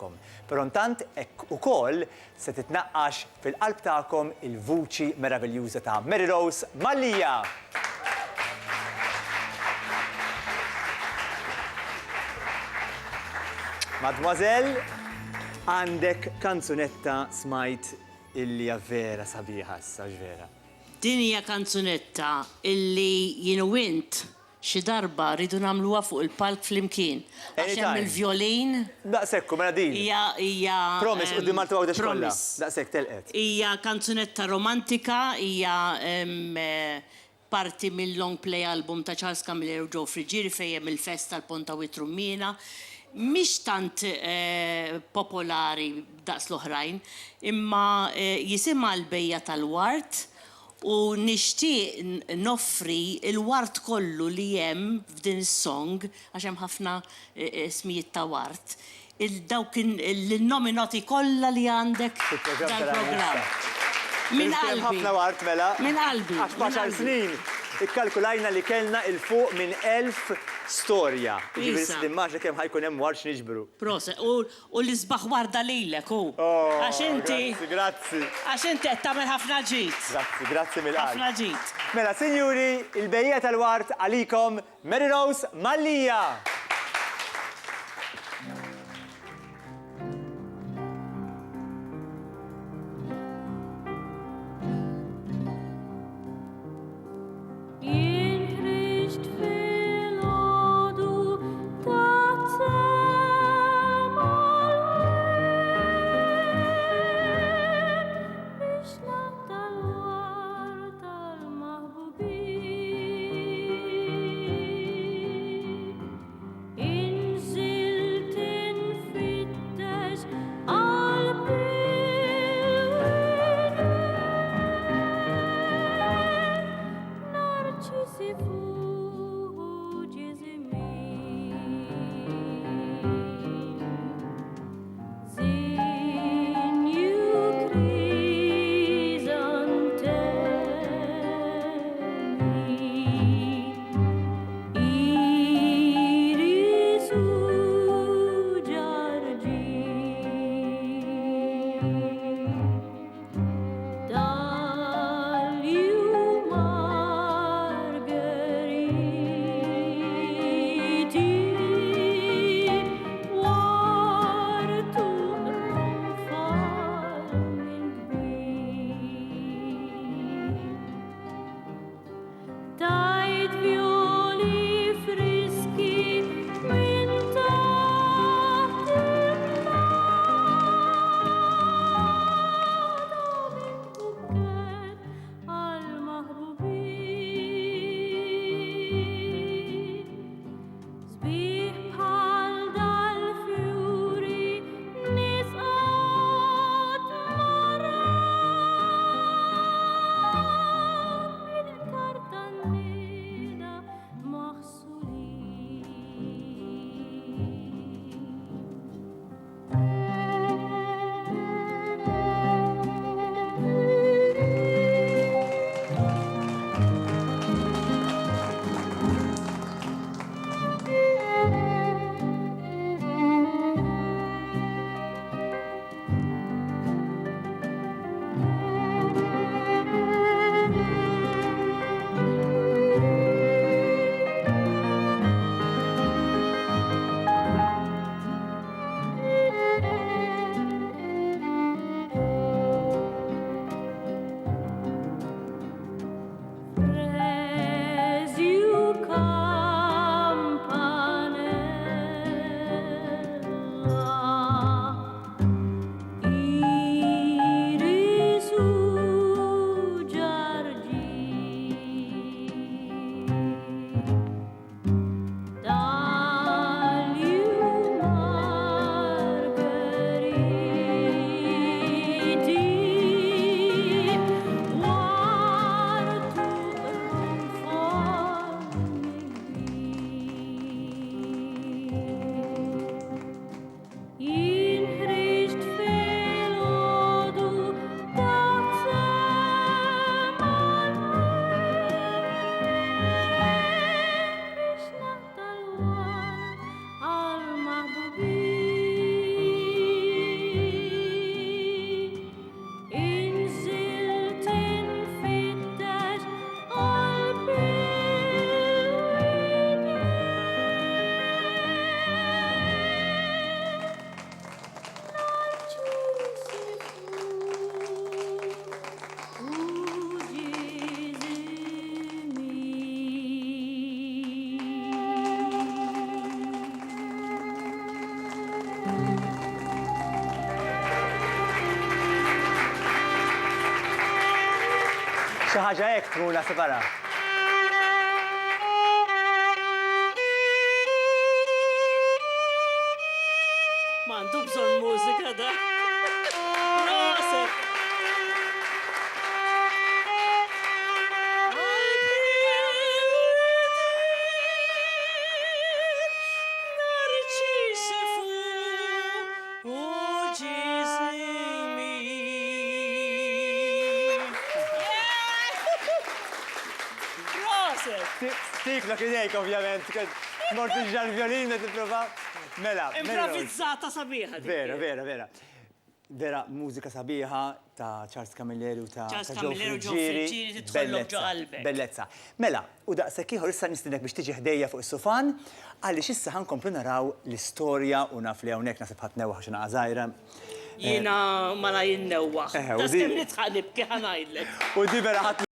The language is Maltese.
tagħkom. Però intant hekk ukoll se titnaqqax fil-qalb tagħkom il-vuċi meraviljuża ta' Mary Rose Mallia. Mademoiselle, għandek kanzunetta smajt illi vera sabiħa issa vera. Din hija kanzunetta illi int xi darba rridu nagħmluha fuq il-palk flimkien. Għax hemm il-vjolin. Daqshekk mela din. Hija Promise qudiem Malta Għawdex kollha. Daqshekk telqet. Hija kanzunetta romantika, hija parti mill-long play album ta' Charles Camilleri u Joe Frigieri fejn hemm il-fest tal-Ponta Witrummina. Mhix tant popolari daqs l-oħrajn, imma jisimha l-bejja tal-wart u nixtieq noffri il-wart kollu li hemm f'din is-song għax hemm ħafna smijiet ta' wart. Dawk il-nominati kollha li għandek dal-programm. Min qalbi. Ħafna wart mela. Min qalbi. Għax baxar snin ikkalkulajna li kellna il-fuq minn 1000 storja. L-immaġni kemm ħajkun hemm wart x'niġbru. Prose, u l-isbaħ warda lilek hu. Għax inti. Grazzi. Għax inti qed tagħmel ħafna ġid. Grazzi mill-qalb. Ħafna ġid. Mela, sinjuri, il-bejja tal-wart għalikom Mary Rose Mallia. Xi ħaġa hekk tkun naħseb ara. M'għandu bżonn mużika da. Proset. Tikla kidejk, ovvjament. Mort iġġar violin, t-prova. Mela, Improvvizzata sabiħa. Vera, vera, vera. Vera, mużika sabiħa ta' Charles Camilleri u ta' Joe Frigieri. Bellezza. Mela, u daqshekk ieħor issa nistiednek biex tiġi ħdejja fuq is-sufan, għaliex issa ħankomplu naraw l-istorja u naf li hawnhekk nasib ħadd newwaħ xi naqżajra. Jiena ma la jinnewwaħ. Tas kemm nitħanib kif ħanajdlek. U di vera ħadd